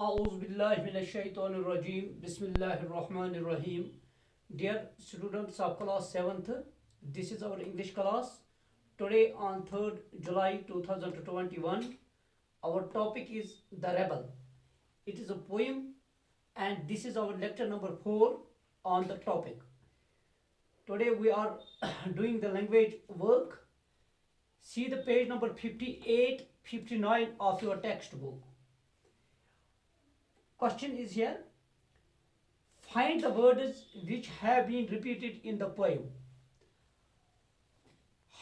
A'udhu Bismillahirrahmanirrahim. Dear students of class 7th, this is our English class. Today on 3rd July 2021, our topic is The Rebel. It is a poem and this is our lecture number 4 on the topic. Today we are doing the language work. See the page number 58, 59 of your textbook. Question is here. Find the words which have been repeated in the poem.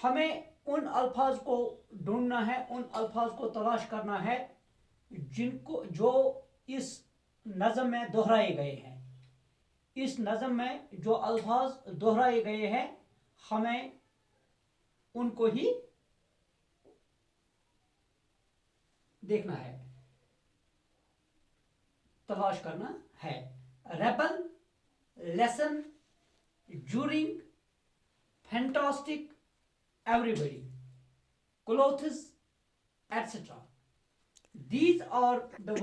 हमें उन अल्फाज को ढूंढना है, उन अल्फाज को तलाश करना है जो इस नज़म में दोहराए गए हैं. इस नज़म में जो अल्फाज दोहराए गए हैं हमें उनको ही देखना है, तलाश करना है. Rebel, lesson, during, fantastic, everybody, clothes, etc. These are the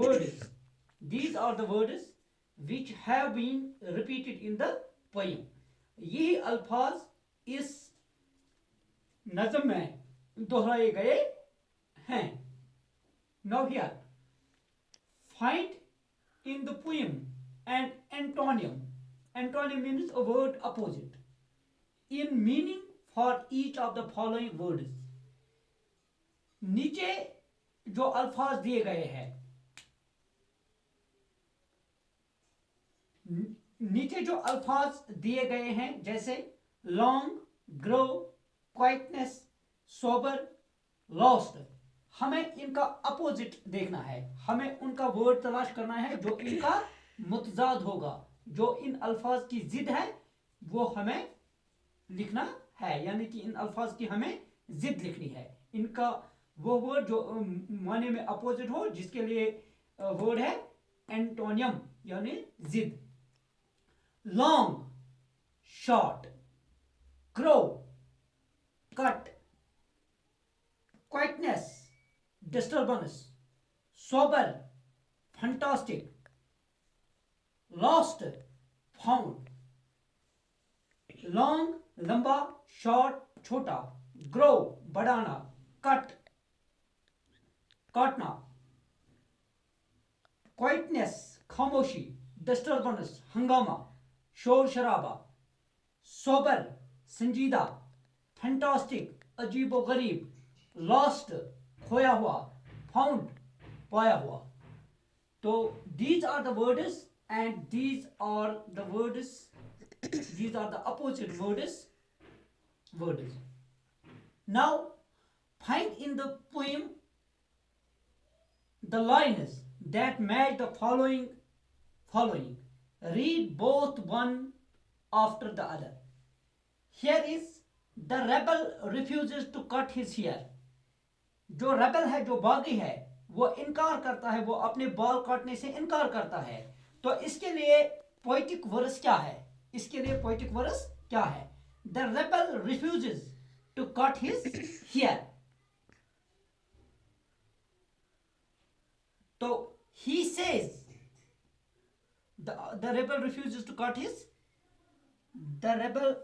words which have been repeated in the poem. ये अल्फाज इस नज़म में दोहराए गए हैं. Now here, find in the poem an antonym. Antonym means a word opposite. In meaning for each of the following words. नीचे जो अल्फाज दिए गए हैं, नीचे जो अल्फाज दिए गए हैं जैसे long, grow, quietness, sober, lost, हमें इनका अपोजिट देखना है. हमें उनका वर्ड तलाश करना है जो इनका मुतजाद होगा, जो इन अल्फाज की जिद है वो हमें लिखना है. यानी कि इन अल्फाज की हमें जिद लिखनी है. इनका वो वर्ड जो माने में अपोजिट हो, जिसके लिए वर्ड है एंटोनियम यानी जिद. Long, short, grow, cut, quietness, disturbance, sober, fantastic, lost, found. Long लंबा, शॉर्ट छोटा, ग्रो बढ़ाना, कट काटना, क्वाइटनेस खामोशी, डिस्टर्बेंस हंगामा, शोर शराबा, सोबर संजीदा, फैंटास्टिक अजीबोगरीब, लॉस्ट खोया हुआ, फाउंड पाया हुआ. तो these are the words and these are the opposite words. Now find in the poem the lines that match the following. Read both one after the other. Here is the rebel refuses to cut his hair. जो rebel है, जो बागी है, वो इनकार करता है, वो अपने बाल काटने से इनकार करता है. तो इसके लिए पोएटिक वर्स क्या है? The rebel refuses to cut his hair. So he says the rebel refuses to cut his. The rebel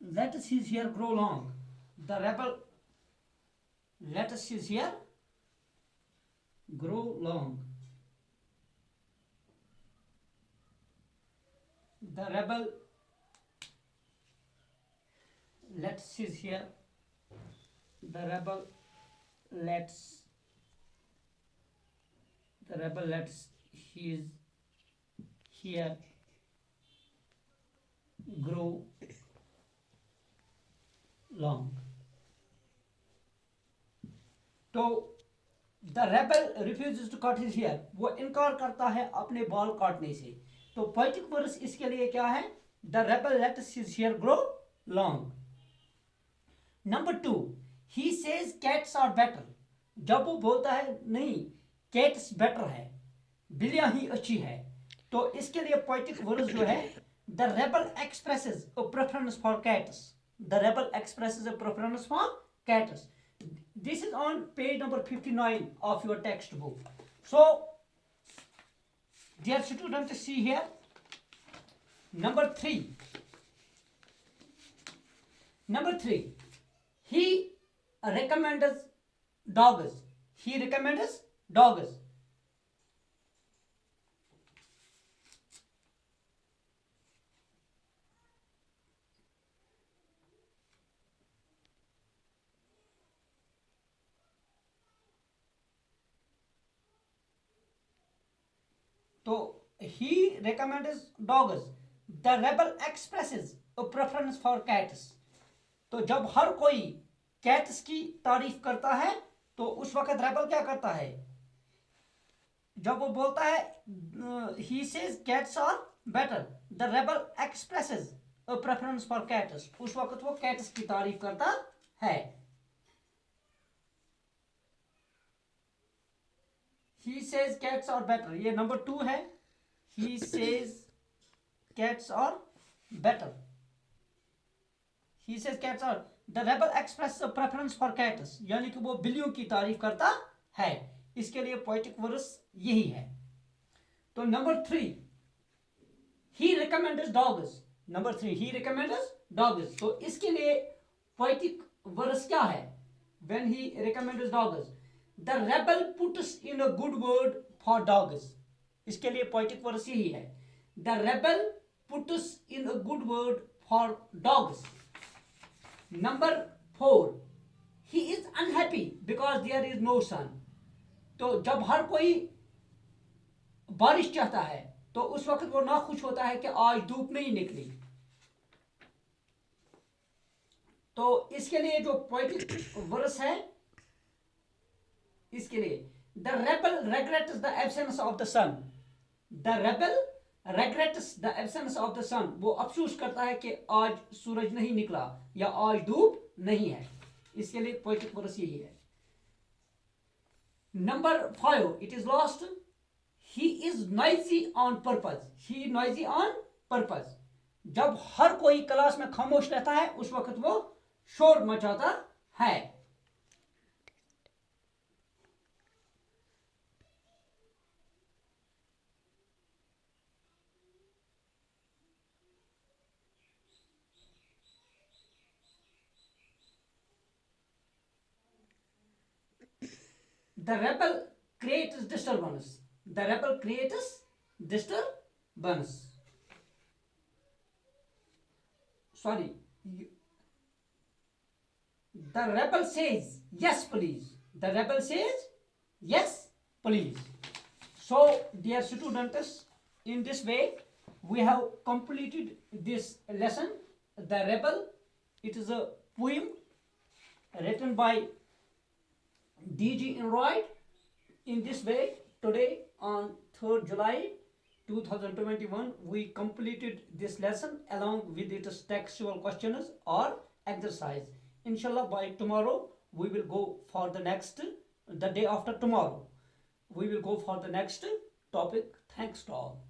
lets his hair grow long. The rebel lets his hair grow long. The rebel lets his hair. The rebel lets his hair grow long. तो the rebel refuses to cut his hair, वो इनकार करता है अपने बाल काटने से. तो पोएटिक वर्स इसके लिए क्या है? The rebel lets his hair grow long. Number 2, he says cats are better. जब वो बोलता है नहीं कैट्स बेटर है, बिल्लियां ही अच्छी है, तो इसके लिए पोएटिक वर्ड्स जो है, the rebel expresses a preference for cats, the rebel expresses a preference for cats. This is on page number 59 of your textbook. So dear students, see here, number 3, he recommends dogs, he recommends dogs. तो he recommends dogs, the rebel expresses a preference for cats. तो जब हर कोई cats की तारीफ करता है तो उस वक्त रेबल क्या करता है, जब वो बोलता है he says cats are better, the rebel expresses a preference for cats, उस वक्त वो कैट्स की तारीफ करता है. he says cats are better, ये नंबर 2 है. he says cats are better, he says cats are, the rebel expresses a preference for cats, यानी कि वो बिल्लियों की तारीफ करता है. इसके लिए पोएटिक वर्ड्स यही है. तो number 3, he recommends dogs, number 3 he recommends dogs. तो इसके लिए पोएटिक वर्ड्स क्या है, when he recommends dogs, the rebel puts in a good word for dogs. इसके लिए पोएटिक वर्ड्स यही है, the rebel puts in a good word for dogs. Number 4, he is unhappy because there is no sun. तो जब हर कोई बारिश चाहता है तो उस वक्त वो ना खुश होता है कि आज धूप नहीं निकली. तो इसके लिए जो पोएटिक वर्स है, इसके लिए the rebel regrets the absence of the sun, the rebel regrets the absence of the sun, वो अफसोस करता है कि आज सूरज नहीं निकला या आज धूप नहीं है. इसके लिए पोएटिक वर्स यही है. Number 5, it is lost, he is noisy on purpose, he noisy on purpose. जब हर कोई क्लास में खामोश रहता है उस वक्त वो शोर मचाता है. The rebel creates disturbance, the rebel creates disturbance. Sorry, the rebel says yes please, the rebel says yes please. So dear students, in this way we have completed this lesson, the rebel. It is a poem written by D.G. Enright. In this way, today on 3rd July 2021, we completed this lesson along with its textual questions or exercise. Inshallah, by tomorrow we will go for the next, the day after tomorrow, we will go for the next topic. Thanks to all.